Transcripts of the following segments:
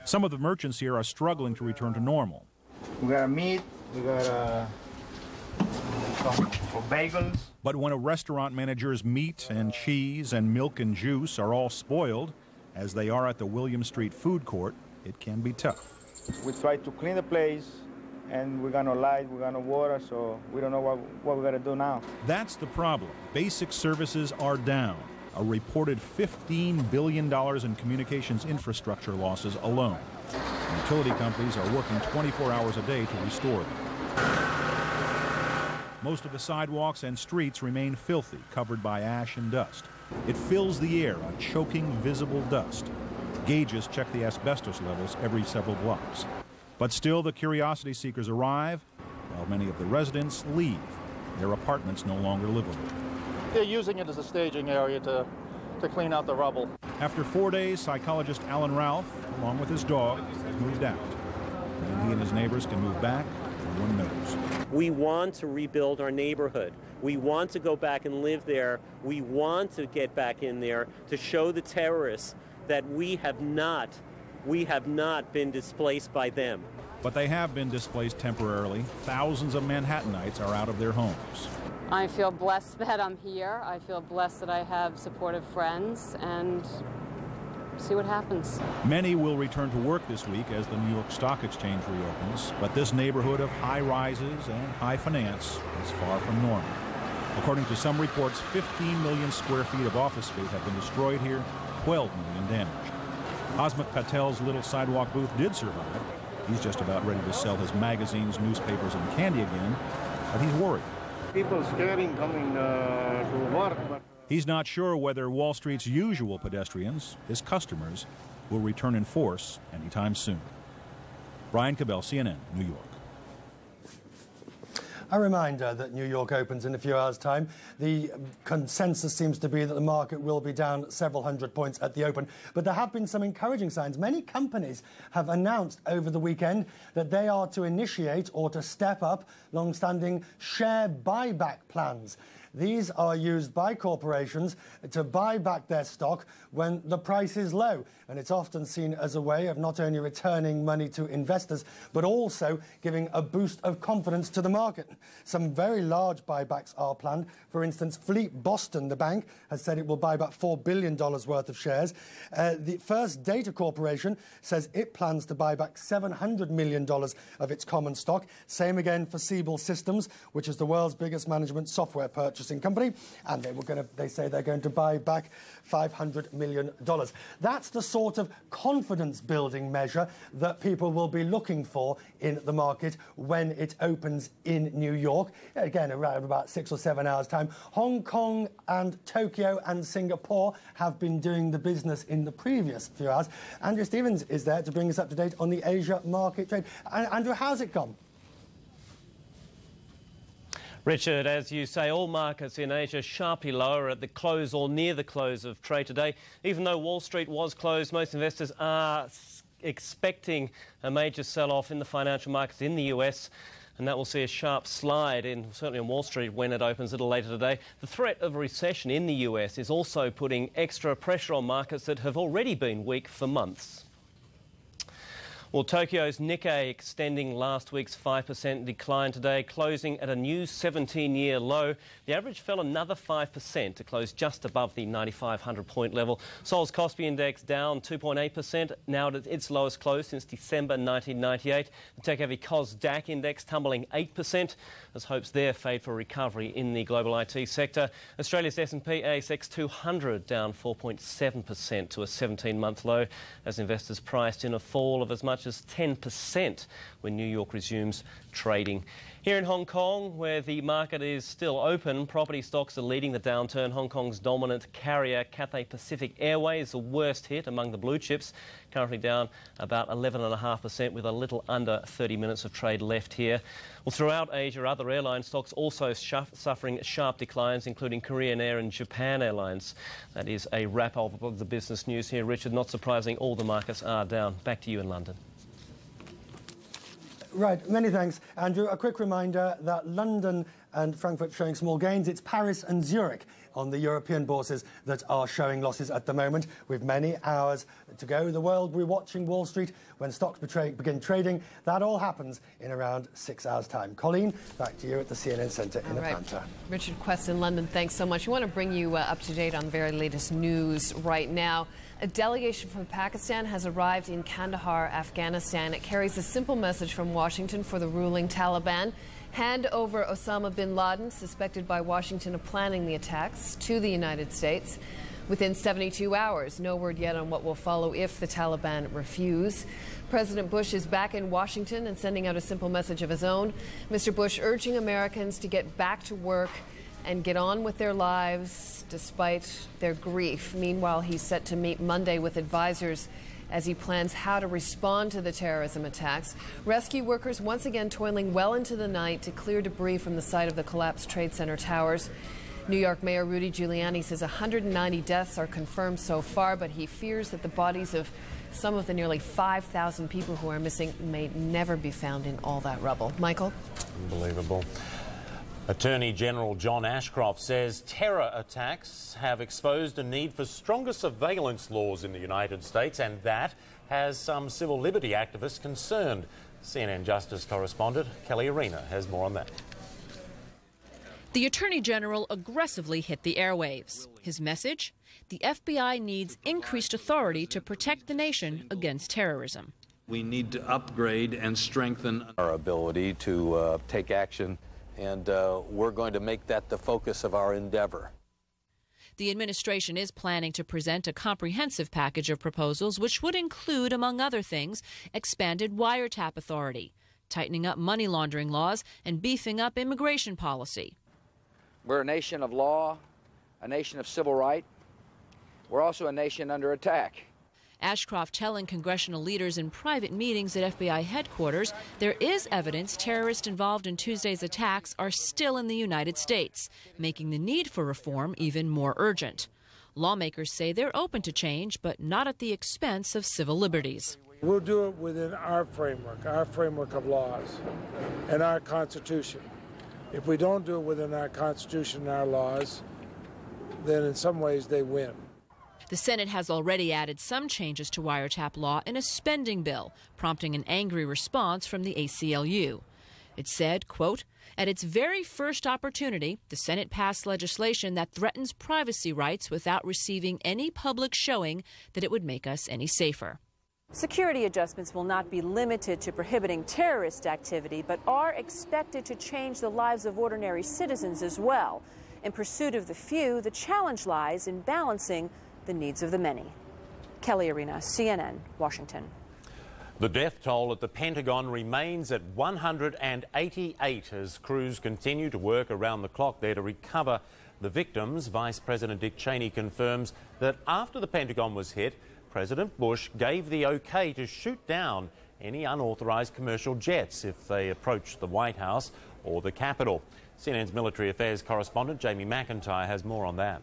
Some of the merchants here are struggling to return to normal. We got meat, we got for bagels. But when a restaurant manager's meat and cheese and milk and juice are all spoiled, as they are at the William Street Food Court, it can be tough. We try to clean the place, and we're gonna light, we're gonna water, so we don't know what we're gonna do now. That's the problem. Basic services are down. A reported $15 billion in communications infrastructure losses alone. Utility companies are working 24 hours a day to restore them. Most of the sidewalks and streets remain filthy, covered by ash and dust. It fills the air, a choking, visible dust. Gauges check the asbestos levels every several blocks. But still, the curiosity seekers arrive, while many of the residents leave. Their apartments no longer livable. They're using it as a staging area to clean out the rubble. After 4 days, psychologist Alan Ralph, along with his dog, has moved out. And he and his neighbors can move back, no one knows. We want to rebuild our neighborhood. We want to go back and live there. We want to get back in there to show the terrorists that we have not been displaced by them. But they have been displaced temporarily. Thousands of Manhattanites are out of their homes. I feel blessed that I'm here. I feel blessed that I have supportive friends, and see what happens. Many will return to work this week as the New York Stock Exchange reopens, but this neighborhood of high rises and high finance is far from normal. According to some reports, 15 million square feet of office space have been destroyed here, 12 million damaged. Asmat Patel's little sidewalk booth did survive. He's just about ready to sell his magazines, newspapers, and candy again, but he's worried. People scaring coming to work. But He's not sure whether Wall Street's usual pedestrians, his customers, will return in force anytime soon. Brian Cabell, CNN, New York. A reminder that New York opens in a few hours' time. The consensus seems to be that the market will be down several hundred points at the open. But there have been some encouraging signs. Many companies have announced over the weekend that they are to initiate or to step up long-standing share buyback plans. These are used by corporations to buy back their stock when the price is low. And it's often seen as a way of not only returning money to investors, but also giving a boost of confidence to the market. Some very large buybacks are planned. For instance, Fleet Boston, the bank, has said it will buy back $4 billion worth of shares. The First Data Corporation says it plans to buy back $700 million of its common stock. Same again for Siebel Systems, which is the world's biggest management software purchasing company, and they say they're going to buy back $500 million. That's the sort of confidence-building measure that people will be looking for in the market when it opens in New York. Again, around about 6 or 7 hours' time. Hong Kong and Tokyo and Singapore have been doing the business in the previous few hours. Andrew Stevens is there to bring us up to date on the Asia market trade. Andrew, how's it gone? Richard, as you say, all markets in Asia sharply lower at the close or near the close of trade today. Even though Wall Street was closed, most investors are expecting a major sell-off in the financial markets in the US, and that will see a sharp slide, certainly on Wall Street when it opens a little later today. The threat of a recession in the US is also putting extra pressure on markets that have already been weak for months. Well, Tokyo's Nikkei extending last week's 5% decline today, closing at a new 17-year low. The average fell another 5% to close just above the 9,500-point level. Seoul's Kospi Index down 2.8%, now at its lowest close since December 1998. The tech-heavy Kosdaq Index tumbling 8%, as hopes there fade for recovery in the global IT sector. Australia's S&P ASX 200 down 4.7% to a 17-month low, as investors priced in a fall of as much as 10% when New York resumes trading. Here in Hong Kong, where the market is still open, property stocks are leading the downturn. Hong Kong's dominant carrier, Cathay Pacific Airways, the worst hit among the blue chips, currently down about 11.5% with a little under 30 minutes of trade left here. Well, throughout Asia, other airline stocks also suffering sharp declines, including Korean Air and Japan Airlines. That is a wrap-up of the business news here. Richard, not surprising, all the markets are down. Back to you in London. Right, many thanks, Andrew. A quick reminder that London and Frankfurt showing small gains. It's Paris and Zurich on the European bourses that are showing losses at the moment. With many hours to go, the world will be watching Wall Street when stocks begin trading. That all happens in around 6 hours' time. Colleen, back to you at the CNN Centre in Atlanta. Richard Quest in London, thanks so much. We want to bring you up to date on the very latest news right now. A delegation from Pakistan has arrived in Kandahar, Afghanistan. It carries a simple message from Washington for the ruling Taliban. Hand over Osama bin Laden, suspected by Washington of planning the attacks, to the United States within 72 hours. No word yet on what will follow if the Taliban refuse. President Bush is back in Washington and sending out a simple message of his own. Mr. Bush urging Americans to get back to work and get on with their lives despite their grief. Meanwhile, he's set to meet Monday with advisors as he plans how to respond to the terrorism attacks. Rescue workers once again toiling well into the night to clear debris from the site of the collapsed Trade Center towers. New York Mayor Rudy Giuliani says 190 deaths are confirmed so far, but he fears that the bodies of some of the nearly 5,000 people who are missing may never be found in all that rubble. Michael? Unbelievable. Attorney General John Ashcroft says terror attacks have exposed a need for stronger surveillance laws in the United States, and that has some civil liberty activists concerned. CNN Justice correspondent Kelly Arena has more on that. The Attorney General aggressively hit the airwaves. His message? The FBI needs increased authority to protect the nation against terrorism. We need to upgrade and strengthen our ability to take action, and we're going to make that the focus of our endeavor. The administration is planning to present a comprehensive package of proposals which would include, among other things, expanded wiretap authority, tightening up money laundering laws, and beefing up immigration policy. We're a nation of law, a nation of civil right. We're also a nation under attack. Ashcroft telling congressional leaders in private meetings at FBI headquarters there is evidence terrorists involved in Tuesday's attacks are still in the United States, making the need for reform even more urgent. Lawmakers say they're open to change, but not at the expense of civil liberties. We'll do it within our framework of laws and our Constitution. If we don't do it within our Constitution and our laws, then in some ways they win. The Senate has already added some changes to wiretap law in a spending bill, prompting an angry response from the ACLU. It said, quote, at its very first opportunity, the Senate passed legislation that threatens privacy rights without receiving any public showing that it would make us any safer. Security adjustments will not be limited to prohibiting terrorist activity, but are expected to change the lives of ordinary citizens as well. In pursuit of the few, the challenge lies in balancing the needs of the many. Kelly Arena, CNN, Washington. The death toll at the Pentagon remains at 188 as crews continue to work around the clock there to recover the victims. Vice President Dick Cheney confirms that after the Pentagon was hit, President Bush gave the okay to shoot down any unauthorized commercial jets if they approached the White House or the Capitol. CNN's military affairs correspondent Jamie McIntyre has more on that.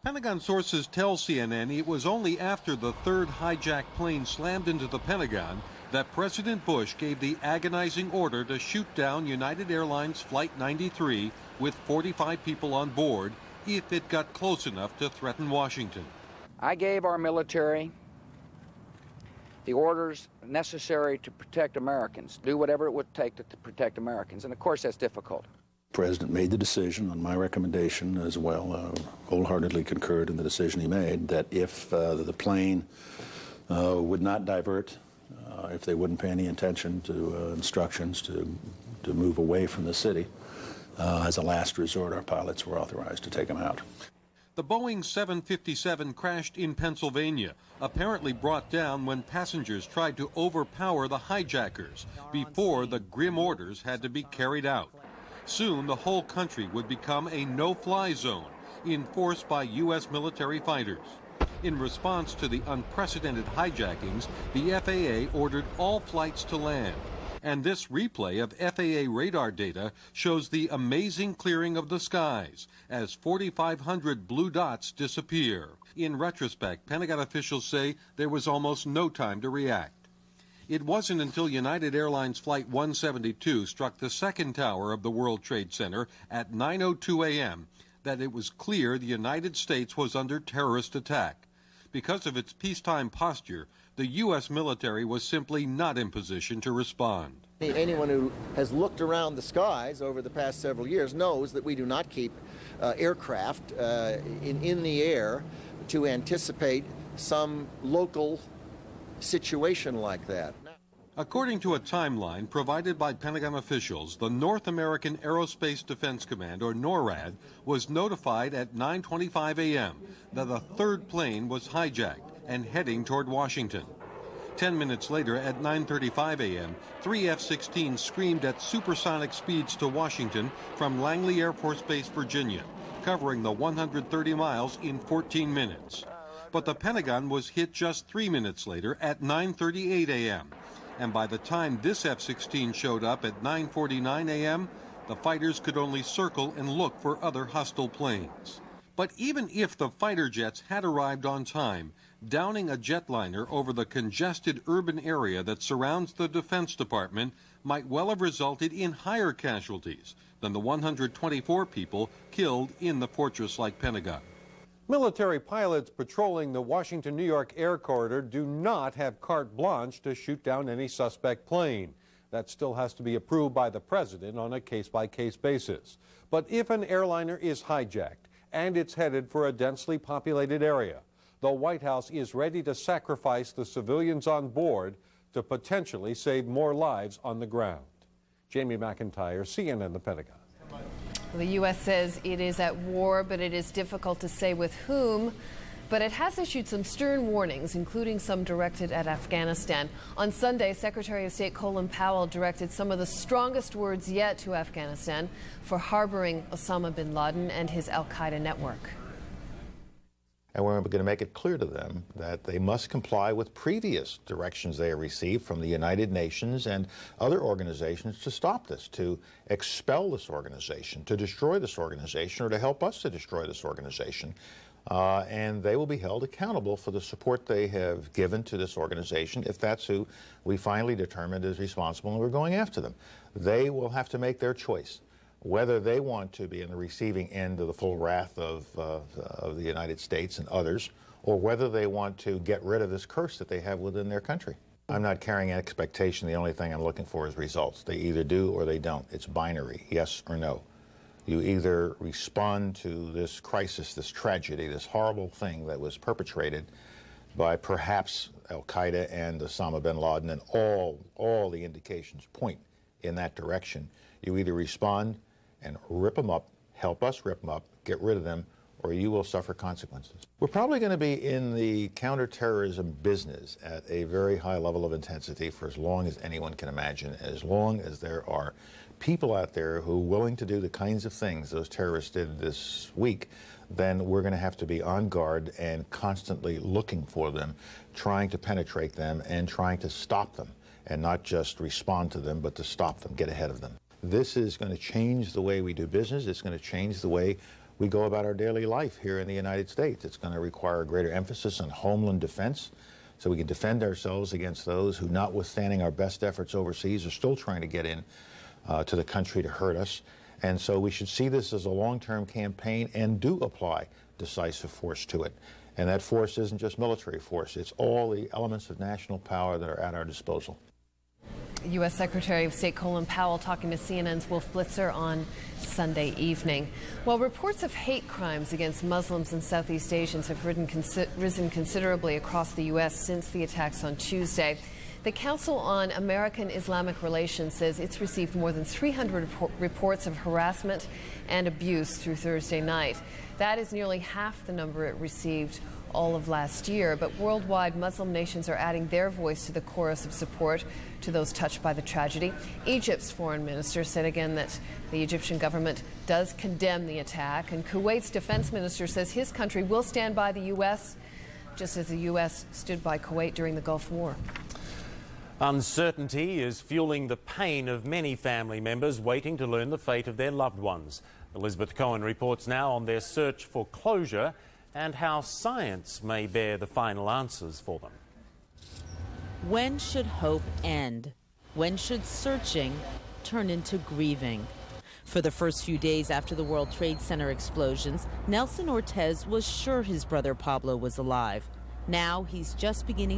Pentagon sources tell CNN it was only after the third hijacked plane slammed into the Pentagon that President Bush gave the agonizing order to shoot down United Airlines Flight 93 with 45 people on board if it got close enough to threaten Washington. I gave our military the orders necessary to protect Americans, do whatever it would take to protect Americans, and of course that's difficult. The President made the decision on my recommendation as well, wholeheartedly concurred in the decision he made, that if the plane would not divert, if they wouldn't pay any attention to instructions to move away from the city, as a last resort, our pilots were authorized to take them out. The Boeing 757 crashed in Pennsylvania, apparently brought down when passengers tried to overpower the hijackers before the grim orders had to be carried out. Soon, the whole country would become a no-fly zone enforced by U.S. military fighters. In response to the unprecedented hijackings, the FAA ordered all flights to land. And this replay of FAA radar data shows the amazing clearing of the skies as 4,500 blue dots disappear. In retrospect, Pentagon officials say there was almost no time to react. It wasn't until United Airlines Flight 172 struck the second tower of the World Trade Center at 9:02 a.m. that it was clear the United States was under terrorist attack. Because of its peacetime posture, the U.S. military was simply not in position to respond. Anyone who has looked around the skies over the past several years knows that we do not keep aircraft in the air to anticipate some local situation like that. According to a timeline provided by Pentagon officials, the North American Aerospace Defense Command, or NORAD, was notified at 9:25 a.m. that a third plane was hijacked and heading toward Washington. 10 minutes later, at 9:35 a.m., three F-16s screamed at supersonic speeds to Washington from Langley Air Force Base, Virginia, covering the 130 miles in 14 minutes. But the Pentagon was hit just 3 minutes later at 9:38 a.m. And by the time this F-16 showed up at 9:49 a.m., the fighters could only circle and look for other hostile planes. But even if the fighter jets had arrived on time, downing a jetliner over the congested urban area that surrounds the Defense Department might well have resulted in higher casualties than the 124 people killed in the fortress-like Pentagon. Military pilots patrolling the Washington-New York air corridor do not have carte blanche to shoot down any suspect plane. That still has to be approved by the president on a case-by-case basis. But if an airliner is hijacked and it's headed for a densely populated area, the White House is ready to sacrifice the civilians on board to potentially save more lives on the ground. Jamie McIntyre, CNN, The Pentagon. The U.S. says it is at war, but it is difficult to say with whom. But it has issued some stern warnings, including some directed at Afghanistan. On Sunday, Secretary of State Colin Powell directed some of the strongest words yet to Afghanistan for harboring Osama bin Laden and his al-Qaeda network. And we're going to make it clear to them that they must comply with previous directions they have received from the United Nations and other organizations to stop this, to expel this organization, to destroy this organization, or to help us to destroy this organization. And they will be held accountable for the support they have given to this organization if that's who we finally determined is responsible and we're going after them. They will have to make their choice, whether they want to be in the receiving end of the full wrath of the United States and others, or whether they want to get rid of this curse that they have within their country. I'm not carrying expectation. The only thing I'm looking for is results. They either do or they don't. It's binary, yes or no. You either respond to this crisis, this tragedy, this horrible thing that was perpetrated by perhaps al-Qaeda and Osama bin Laden, and all the indications point in that direction. You either respond and rip them up, help us rip them up, get rid of them, or you will suffer consequences. We're probably going to be in the counterterrorism business at a very high level of intensity for as long as anyone can imagine, as long as there are people out there who are willing to do the kinds of things those terrorists did this week. Then we're going to have to be on guard and constantly looking for them, trying to penetrate them and trying to stop them, and not just respond to them, but to stop them, get ahead of them. This is going to change the way we do business. It's going to change the way we go about our daily life here in the United States. It's going to require a greater emphasis on homeland defense so we can defend ourselves against those who, notwithstanding our best efforts overseas, are still trying to get in to the country to hurt us. And so we should see this as a long-term campaign and do apply decisive force to it. And that force isn't just military force. It's all the elements of national power that are at our disposal. U.S. Secretary of State Colin Powell talking to CNN's Wolf Blitzer on Sunday evening. Well, reports of hate crimes against Muslims and Southeast Asians have risen considerably across the U.S. since the attacks on Tuesday. The Council on American Islamic Relations says it's received more than 300 reports of harassment and abuse through Thursday night. That is nearly half the number it received all of last year. But worldwide, Muslim nations are adding their voice to the chorus of support to those touched by the tragedy. Egypt's foreign minister said again that the Egyptian government does condemn the attack. And Kuwait's defense minister says his country will stand by the U.S., just as the U.S. stood by Kuwait during the Gulf War. Uncertainty is fueling the pain of many family members waiting to learn the fate of their loved ones. Elizabeth Cohen reports now on their search for closure and how science may bear the final answers for them. When should hope end? When should searching turn into grieving? For the first few days after the World Trade Center explosions, Nelson Ortez was sure his brother Pablo was alive. Now he's just beginning